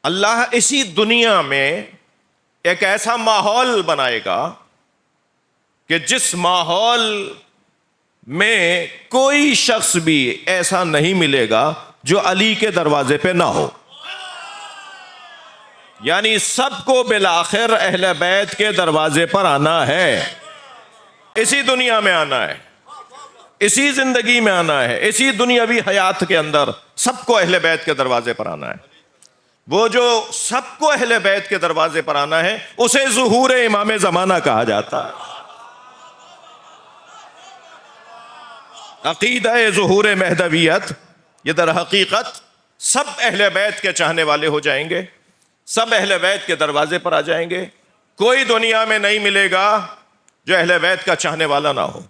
اللہ اسی دنیا میں ایک ایسا ماحول بنائے گا کہ جس ماحول میں کوئی شخص بھی ایسا نہیں ملے گا جو علی کے دروازے پہ نہ ہو. یعنی سب کو بالآخر اہل بیت کے دروازے پر آنا ہے. اسی دنیا میں آنا ہے, اسی زندگی میں آنا ہے, اسی دنیاوی حیات کے اندر سب کو اہل بیت کے دروازے پر آنا ہے. وہ جو سب کو اہل بیت کے دروازے پر آنا ہے اسے ظہور امام زمانہ کہا جاتا ہے. عقیدہ ظہور مہدویت, یہ در حقیقت سب اہل بیت کے چاہنے والے ہو جائیں گے, سب اہل بیت کے دروازے پر آ جائیں گے. کوئی دنیا میں نہیں ملے گا جو اہل بیت کا چاہنے والا نہ ہو.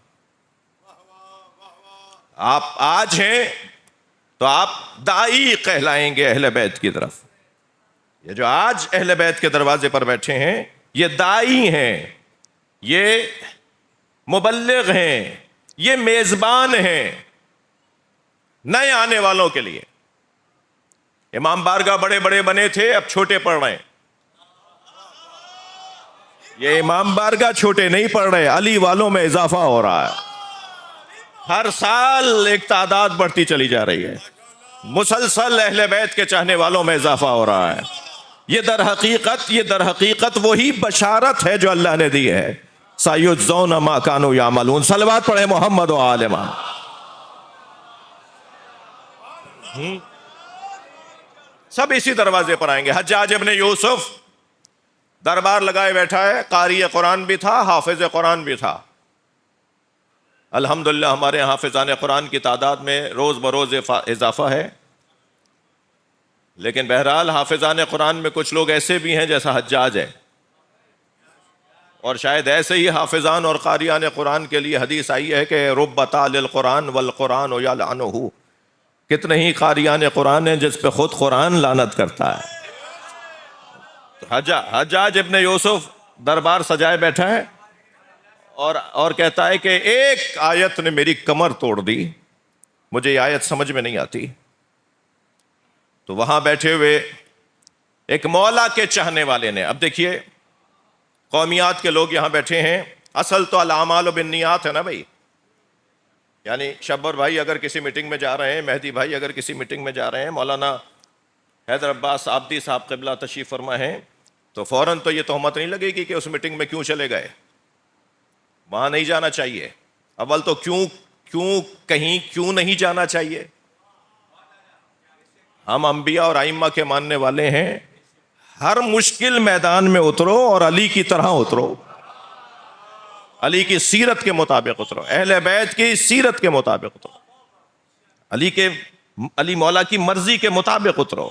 آپ آج ہیں تو آپ داعی کہلائیں گے اہل بیت کی طرف. یہ جو آج اہل بیت کے دروازے پر بیٹھے ہیں یہ داعی ہیں, یہ مبلغ ہیں, یہ میزبان ہیں نئے آنے والوں کے لیے. امام بارگاہ بڑے بڑے بنے تھے, اب چھوٹے پڑ رہے ہیں. یہ امام بارگاہ چھوٹے نہیں پڑ رہے, علی والوں میں اضافہ ہو رہا ہے. ہر سال ایک تعداد بڑھتی چلی جا رہی ہے, مسلسل اہل بیت کے چاہنے والوں میں اضافہ ہو رہا ہے. یہ در حقیقت وہی بشارت ہے جو اللہ نے دی ہے. سَيُجْزَوْنَ مَا كَانُوا يَعْمَلُونَ. صلوات پڑھے محمد و آل محمد. سب اسی دروازے پر آئیں گے. حجاج ابن یوسف دربار لگائے بیٹھا ہے, قاری قرآن بھی تھا, حافظ قرآن بھی تھا. الحمدللہ ہمارے حافظان قرآن کی تعداد میں روز بروز اضافہ ہے. لیکن بہرحال حافظان قرآن میں کچھ لوگ ایسے بھی ہیں جیسا حجاج ہے, اور شاید ایسے ہی حافظان اور قاریان قرآن کے لیے حدیث آئی ہے کہ رب تال القرآن والقرآن یلعنہ. کتنے ہی قاریان قرآن ہیں جس پہ خود قرآن لعنت کرتا ہے. حجاج ابن یوسف دربار سجائے بیٹھا ہے اور کہتا ہے کہ ایک آیت نے میری کمر توڑ دی, مجھے یہ آیت سمجھ میں نہیں آتی. تو وہاں بیٹھے ہوئے ایک مولا کے چاہنے والے نے, اب دیکھیے قومیات کے لوگ یہاں بیٹھے ہیں, اصل تو الاعمال بالنیات ہے نا بھائی. یعنی شبر بھائی اگر کسی میٹنگ میں جا رہے ہیں, مہدی بھائی اگر کسی میٹنگ میں جا رہے ہیں, مولانا حیدر عباس عابدی صاحب قبلہ تشریف فرما ہیں, تو فوراً تو یہ تہمت نہیں لگے گی کہ اس میٹنگ میں کیوں چلے گئے, وہاں نہیں جانا چاہیے. اول تو کیوں نہیں جانا چاہیے. ہم انبیاء اور ائمہ کے ماننے والے ہیں, ہر مشکل میدان میں اترو اور علی کی طرح اترو, علی کی سیرت کے مطابق اترو, اہل بیت کی سیرت کے مطابق اترو, علی مولا کی مرضی کے مطابق اترو.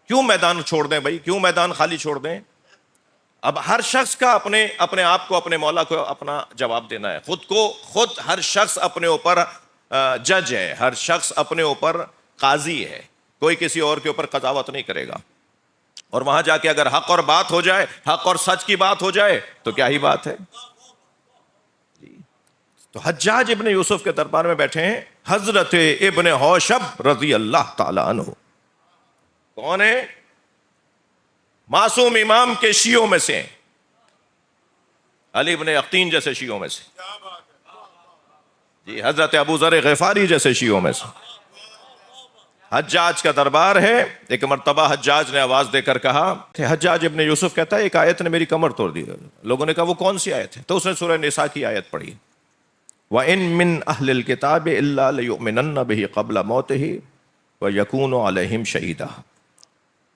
کیوں میدان چھوڑ دیں بھائی, کیوں میدان خالی چھوڑ دیں. اب ہر شخص کا اپنے آپ کو, اپنے مولا کو اپنا جواب دینا ہے. خود ہر شخص اپنے اوپر جج ہے, ہر شخص اپنے اوپر قاضی ہے, کوئی کسی اور کے اوپر قضاوت نہیں کرے گا. اور وہاں جا کے اگر حق اور بات ہو جائے, حق اور سچ کی بات ہو جائے تو کیا ہی بات ہے. تو حجاج ابن یوسف کے دربار میں بیٹھے ہیں حضرت ابن حوشب رضی اللہ تعالی عنہ. کون ہے؟ معصوم امام کے شیعوں میں سے, علی بن یقطین جیسے شیعوں میں سے, جی حضرت ابو ذر غفاری جیسے شیعوں میں سے. حجاج کا دربار ہے. ایک مرتبہ حجاج نے آواز دے کر کہا کہ حجاج ابن یوسف کہتا ہے ایک آیت نے میری کمر توڑ دی. لوگوں نے کہا وہ کون سی آیت ہے؟ تو اس نے سورہ نساء کی آیت پڑھی, وَإِن مِّنْ أَهْلِ الْكِتَابِ إِلَّا لَيُؤْمِنَنَّ بِهِ قَبْلَ مَوْتِهِ وَيَكُونُ عَلَيْهِمْ شَهِيدًا.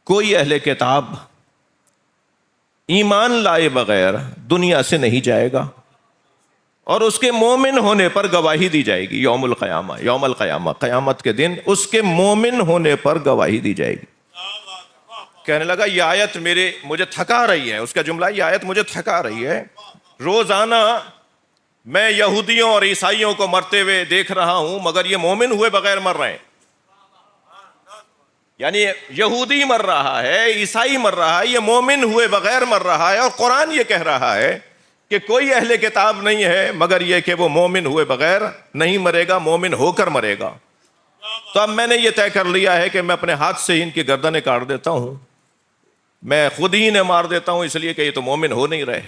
کوئی اہل کتاب ایمان لائے بغیر دنیا سے نہیں جائے گا اور اس کے مومن ہونے پر گواہی دی جائے گی. یوم القیامہ, قیامت کے دن اس کے مومن ہونے پر گواہی دی جائے گی. کہنے لگا یہ آیت مجھے تھکا رہی ہے. اس کا جملہ, یہ آیت مجھے تھکا رہی ہے. روزانہ میں یہودیوں اور عیسائیوں کو مرتے ہوئے دیکھ رہا ہوں مگر یہ مومن ہوئے بغیر مر رہے ہیں. یعنی یہودی مر رہا ہے, عیسائی مر رہا ہے, یہ مومن ہوئے بغیر مر رہا ہے. اور قرآن یہ کہہ رہا ہے کہ کوئی اہل کتاب نہیں ہے مگر یہ کہ وہ مومن ہوئے بغیر نہیں مرے گا, مومن ہو کر مرے گا. تو اب میں نے یہ طے کر لیا ہے کہ میں اپنے ہاتھ سے ان کی گردنیں کاٹ دیتا ہوں میں خود ہی انہیں مار دیتا ہوں اس لیے کہ یہ تو مومن ہو نہیں رہے.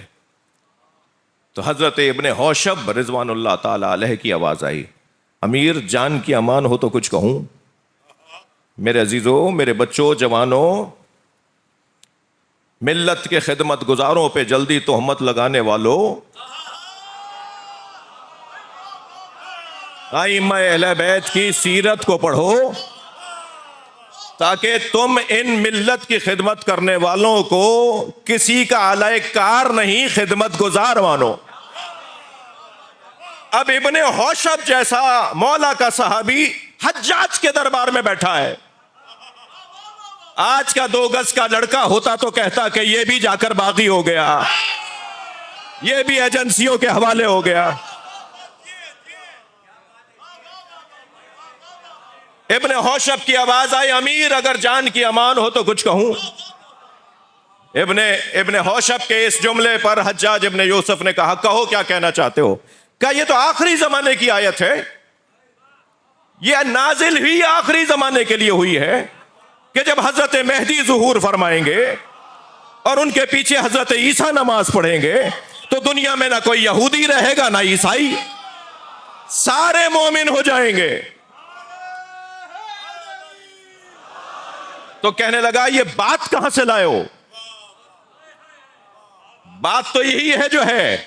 تو حضرت ابن حوشب رضوان اللہ تعالی علیہ کی آواز آئی, امیر جان کی امان ہو تو کچھ کہوں. میرے عزیزوں, میرے بچوں, جوانوں, ملت کے خدمت گزاروں پہ جلدی تہمت لگانے والوں, ائمہ اہل بیت کی سیرت کو پڑھو تاکہ تم ان ملت کی خدمت کرنے والوں کو کسی کا اعلی کار نہیں, خدمت گزار مانو. اب ابن حوشب جیسا مولا کا صحابی حجاج کے دربار میں بیٹھا ہے. آج کا 2 گز کا لڑکا ہوتا تو کہتا کہ یہ بھی جا کر باغی ہو گیا, یہ بھی ایجنسیوں کے حوالے ہو گیا. ابن حوشب کی آواز آئی, امیر اگر جان کی امان ہو تو کچھ کہوں. ابن حوشب کے اس جملے پر حجاج ابن یوسف نے کہا, کہو کیا کہنا چاہتے ہو. کہا یہ تو آخری زمانے کی آیت ہے, یہ نازل ہی آخری زمانے کے لیے ہوئی ہے کہ جب حضرت مہدی ظہور فرمائیں گے اور ان کے پیچھے حضرت عیسیٰ نماز پڑھیں گے تو دنیا میں نہ کوئی یہودی رہے گا نہ عیسائی, سارے مومن ہو جائیں گے. تو کہنے لگا یہ بات کہاں سے لائے ہو, بات تو یہی ہے جو ہے,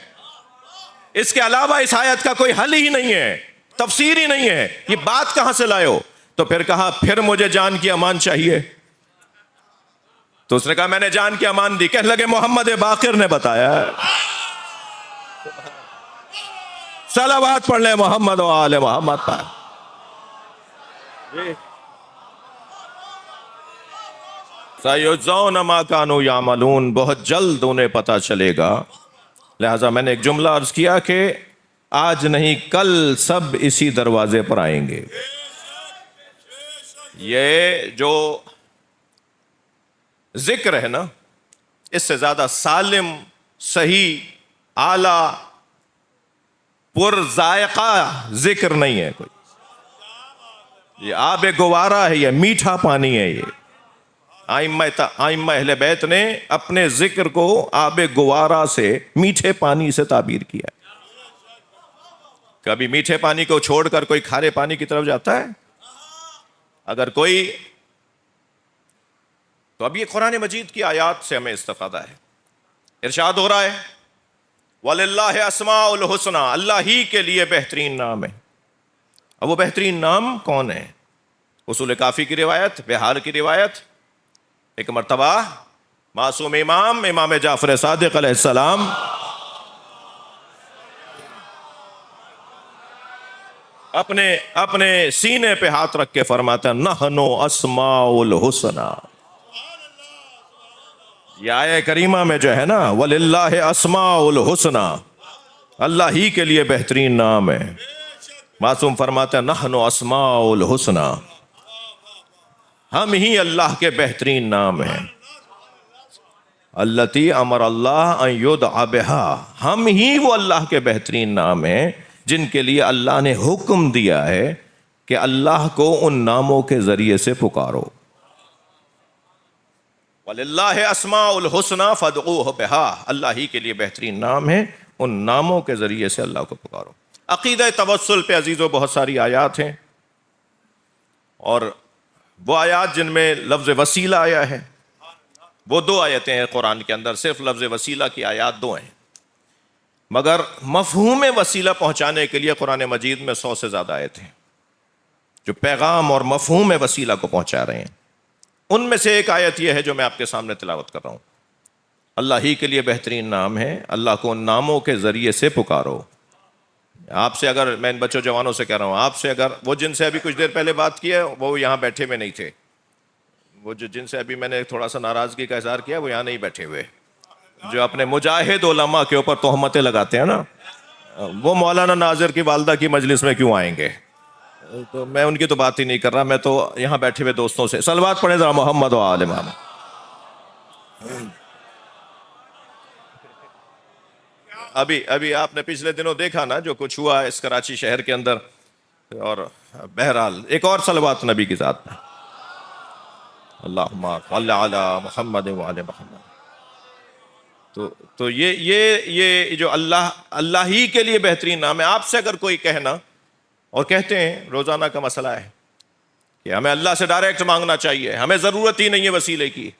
اس کے علاوہ اس آیت کا کوئی حل ہی نہیں ہے, تفسیر ہی نہیں ہے, یہ بات کہاں سے لائے ہو. تو پھر کہا پھر مجھے جان کی امان چاہیے. تو اس نے کہا میں نے جان کی امان دی. کہنے لگے محمد باقر نے بتایا. صلوات پڑھ لیں محمد و آل محمد پر. سَيُجْزَوْنَ مَا كَانُوا يَعْمَلُونَ, بہت جلد انہیں پتہ چلے گا. لہذا میں نے ایک جملہ عرض کیا کہ آج نہیں کل سب اسی دروازے پر آئیں گے. یہ جو ذکر ہے نا, اس سے زیادہ سالم, صحیح, اعلیٰ, پر ذائقہ ذکر نہیں ہے کوئی. یہ آب گوارا ہے, یہ میٹھا پانی ہے. یہ ائمہ اہل بیت نے اپنے ذکر کو آب گوارا سے, میٹھے پانی سے تعبیر کیا. کبھی میٹھے پانی کو چھوڑ کر کوئی کھارے پانی کی طرف جاتا ہے اگر کوئی؟ تو اب یہ قرآن مجید کی آیات سے ہمیں استفادہ ہے. ارشاد ہو رہا ہے وَلِلَّهِ أَسْمَاءُ الْحُسْنَى, اللہ ہی کے لیے بہترین نام ہے. اب وہ بہترین نام کون ہے؟ اصول کافی کی روایت, بہار کی روایت, ایک مرتبہ معصوم امام جعفر صادق علیہ السلام اپنے سینے پہ ہاتھ رکھ کے فرماتا ہے نحنو اسماء الحسنى. یہ آیہ کریمہ میں جو ہے نا وَلِلَّهِ أَسْمَاءُ الْحُسْنَى, اللہ ہی کے لیے بہترین نام ہے. معصوم فرماتا ہے نحنو اسماء الحسنى, ہم ہی اللہ کے بہترین نام ہیں. التی امر اللہ ان یدعى بها, ہم ہی وہ اللہ کے بہترین نام ہیں جن کے لیے اللہ نے حکم دیا ہے کہ اللہ کو ان ناموں کے ذریعے سے پکارو. وَلِلَّهِ أَسْمَاءُ الْحُسْنَى فَادْعُوهُ بِهَا, اللہ ہی کے لیے بہترین نام ہے, ان ناموں کے ذریعے سے اللہ کو پکارو. عقیدہ توسل پہ عزیزو بہت ساری آیات ہیں, اور وہ آیات جن میں لفظ وسیلہ آیا ہے وہ 2 آیتیں ہیں قرآن کے اندر. صرف لفظ وسیلہ کی آیات 2 ہیں, مگر مفہوم وسیلہ پہنچانے کے لیے قرآن مجید میں 100 سے زیادہ آیتیں ہیں جو پیغام اور مفہوم وسیلہ کو پہنچا رہے ہیں. ان میں سے ایک آیت یہ ہے جو میں آپ کے سامنے تلاوت کر رہا ہوں. اللہ ہی کے لیے بہترین نام ہے, اللہ کو ان ناموں کے ذریعے سے پکارو. آپ سے اگر, میں ان بچوں جوانوں سے کہہ رہا ہوں, آپ سے اگر وہ جن سے ابھی کچھ دیر پہلے بات کی ہے وہ یہاں بیٹھے ہوئے نہیں تھے, وہ جن سے ابھی میں نے تھوڑا سا ناراضگی کا اظہار کیا وہ یہاں نہیں بیٹھے ہوئے, جو اپنے مجاہد علماء کے اوپر تہمتیں لگاتے ہیں نا, وہ مولانا ناظر کی والدہ کی مجلس میں کیوں آئیں گے؟ تو میں ان کی تو بات ہی نہیں کر رہا, میں تو یہاں بیٹھے ہوئے دوستوں سے. صلوات پڑھیں ذرا محمد و آل محمد. ابھی آپ نے پچھلے دنوں دیکھا نا جو کچھ ہوا اس کراچی شہر کے اندر, اور بہرحال ایک اور صلوات نبی کی ذات میں. اللہم صل علی محمد وعلی محمد. تو یہ جو اللہ ہی کے لیے بہترین نام ہے. آپ سے اگر کوئی کہنا، اور کہتے ہیں روزانہ کا مسئلہ ہے کہ ہمیں اللہ سے ڈائریکٹ مانگنا چاہیے، ہمیں ضرورت ہی نہیں ہے وسیلے کی.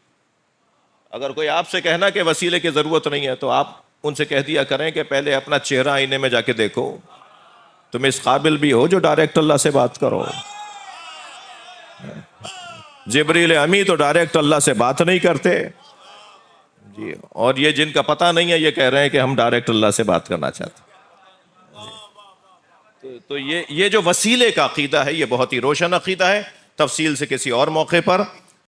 اگر کوئی آپ سے کہنا کہ وسیلے کی ضرورت نہیں ہے، تو آپ ان سے کہہ دیا کریں کہ پہلے اپنا چہرہ آئینے میں جا کے دیکھو، تم اس قابل بھی ہو جو ڈائریکٹ اللہ سے بات کرو. جبریل امی تو ڈائریکٹ اللہ سے بات نہیں کرتے جی، اور یہ جن کا پتہ نہیں ہے یہ کہہ رہے ہیں کہ ہم ڈائریکٹ اللہ سے بات کرنا چاہتے ہیں. تو یہ جو وسیلے کا عقیدہ ہے یہ بہت ہی روشن عقیدہ ہے. تفصیل سے کسی اور موقع پر